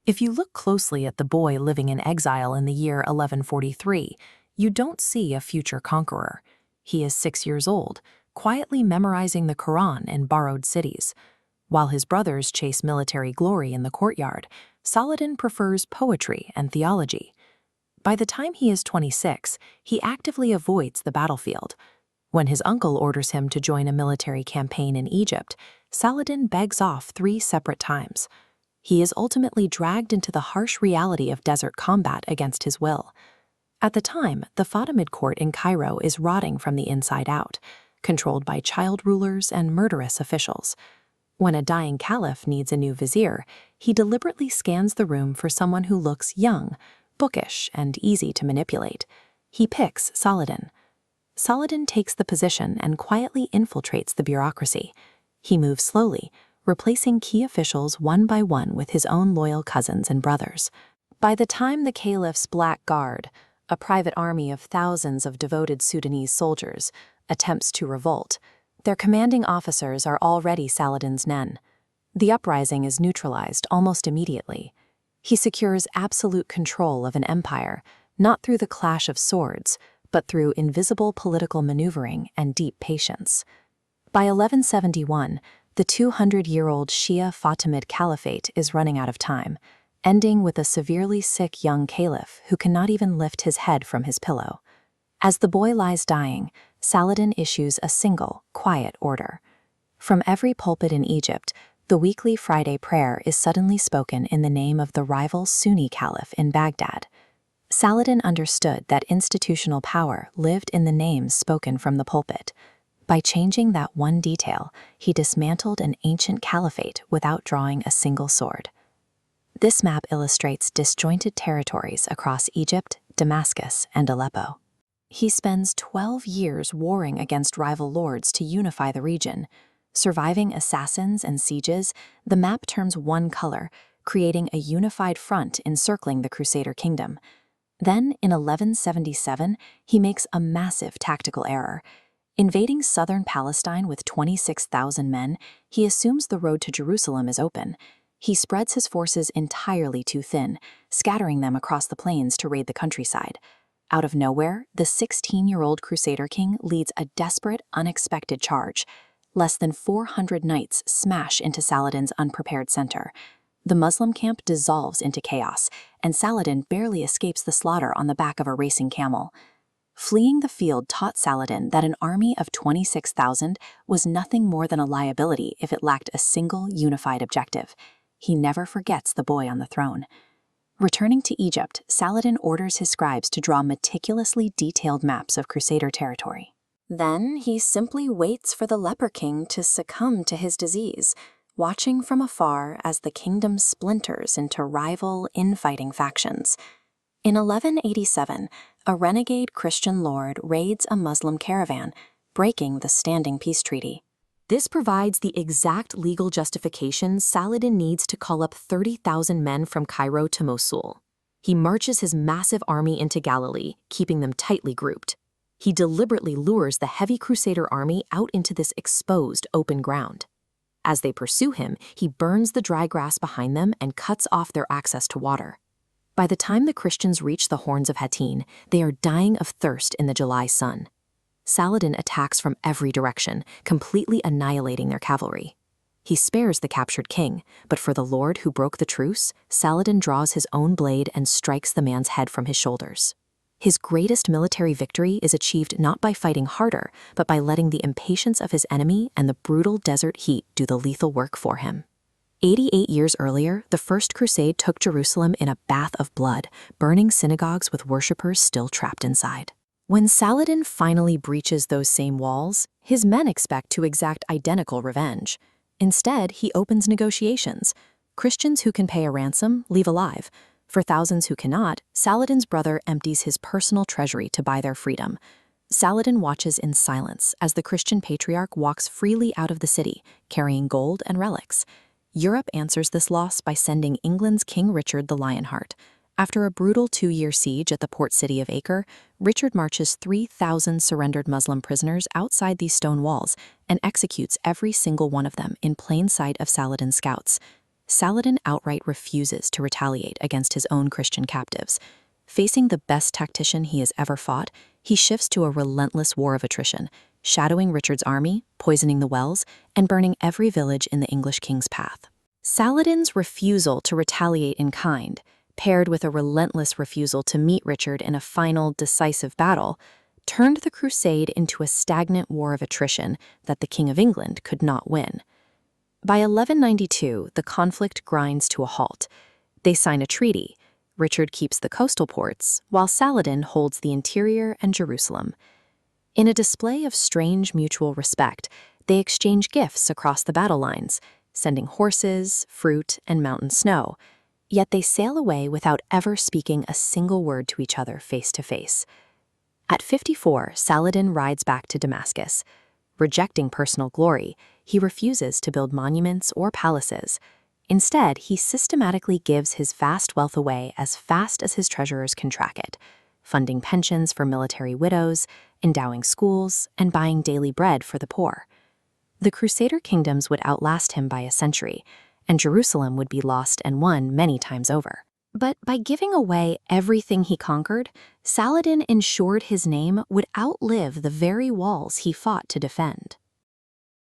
If you look closely at the boy living in exile in the year 1143, you don't see a future conqueror. He is 6 years old, quietly memorizing the Quran in borrowed cities. While his brothers chase military glory in the courtyard, Saladin prefers poetry and theology. By the time he is 26, he actively avoids the battlefield. When his uncle orders him to join a military campaign in Egypt, Saladin begs off 3 separate times. He is ultimately dragged into the harsh reality of desert combat against his will. At the time, the Fatimid court in Cairo is rotting from the inside out, controlled by child rulers and murderous officials. When a dying caliph needs a new vizier, he deliberately scans the room for someone who looks young, bookish, and easy to manipulate. He picks Saladin. Saladin takes the position and quietly infiltrates the bureaucracy. He moves slowly, replacing key officials one by one with his own loyal cousins and brothers. By the time the caliph's Black Guard, a private army of thousands of devoted Sudanese soldiers, attempts to revolt, their commanding officers are already Saladin's men. The uprising is neutralized almost immediately. He secures absolute control of an empire, not through the clash of swords, but through invisible political maneuvering and deep patience. By 1171, the 200-year-old Shia Fatimid Caliphate is running out of time, ending with a severely sick young caliph who cannot even lift his head from his pillow. As the boy lies dying, Saladin issues a single, quiet order. From every pulpit in Egypt, the weekly Friday prayer is suddenly spoken in the name of the rival Sunni caliph in Baghdad. Saladin understood that institutional power lived in the names spoken from the pulpit. By changing that one detail, he dismantled an ancient caliphate without drawing a single sword. This map illustrates disjointed territories across Egypt, Damascus, and Aleppo. He spends 12 years warring against rival lords to unify the region. Surviving assassins and sieges, the map turns one color, creating a unified front encircling the Crusader kingdom. Then, in 1177, he makes a massive tactical error. Invading southern Palestine with 26,000 men, he assumes the road to Jerusalem is open. He spreads his forces entirely too thin, scattering them across the plains to raid the countryside. Out of nowhere, the 16-year-old Crusader king leads a desperate, unexpected charge. Less than 400 knights smash into Saladin's unprepared center. The Muslim camp dissolves into chaos, and Saladin barely escapes the slaughter on the back of a racing camel. Fleeing the field taught Saladin that an army of 26,000 was nothing more than a liability if it lacked a single unified objective. He never forgets the boy on the throne. Returning to Egypt, Saladin orders his scribes to draw meticulously detailed maps of Crusader territory. Then he simply waits for the leper king to succumb to his disease, watching from afar as the kingdom splinters into rival, infighting factions. In 1187, a renegade Christian lord raids a Muslim caravan, breaking the standing peace treaty. This provides the exact legal justification Saladin needs to call up 30,000 men from Cairo to Mosul. He marches his massive army into Galilee, keeping them tightly grouped. He deliberately lures the heavy Crusader army out into this exposed open ground. As they pursue him, he burns the dry grass behind them and cuts off their access to water. By the time the Christians reach the Horns of Hattin, they are dying of thirst in the July sun. Saladin attacks from every direction, completely annihilating their cavalry. He spares the captured king, but for the lord who broke the truce, Saladin draws his own blade and strikes the man's head from his shoulders. His greatest military victory is achieved not by fighting harder, but by letting the impatience of his enemy and the brutal desert heat do the lethal work for him. 88 years earlier, the First Crusade took Jerusalem in a bath of blood, burning synagogues with worshippers still trapped inside. When Saladin finally breaches those same walls, his men expect to exact identical revenge. Instead, he opens negotiations. Christians who can pay a ransom leave alive. For thousands who cannot, Saladin's brother empties his personal treasury to buy their freedom. Saladin watches in silence as the Christian patriarch walks freely out of the city, carrying gold and relics. Europe answers this loss by sending England's King Richard the Lionheart. After a brutal 2-year siege at the port city of Acre, Richard marches 3,000 surrendered Muslim prisoners outside these stone walls and executes every single one of them in plain sight of Saladin's scouts. Saladin outright refuses to retaliate against his own Christian captives. Facing the best tactician he has ever fought, he shifts to a relentless war of attrition, shadowing Richard's army, poisoning the wells, and burning every village in the English king's path. Saladin's refusal to retaliate in kind, paired with a relentless refusal to meet Richard in a final, decisive battle, turned the crusade into a stagnant war of attrition that the King of England could not win. By 1192, the conflict grinds to a halt. They sign a treaty. Richard keeps the coastal ports, while Saladin holds the interior and Jerusalem. In a display of strange mutual respect, they exchange gifts across the battle lines, sending horses, fruit, and mountain snow. Yet they sail away without ever speaking a single word to each other face to face. At 54, Saladin rides back to Damascus. Rejecting personal glory, he refuses to build monuments or palaces. Instead, he systematically gives his vast wealth away as fast as his treasurers can track it, funding pensions for military widows, endowing schools, and buying daily bread for the poor. The Crusader kingdoms would outlast him by a century, and Jerusalem would be lost and won many times over. But by giving away everything he conquered, Saladin ensured his name would outlive the very walls he fought to defend.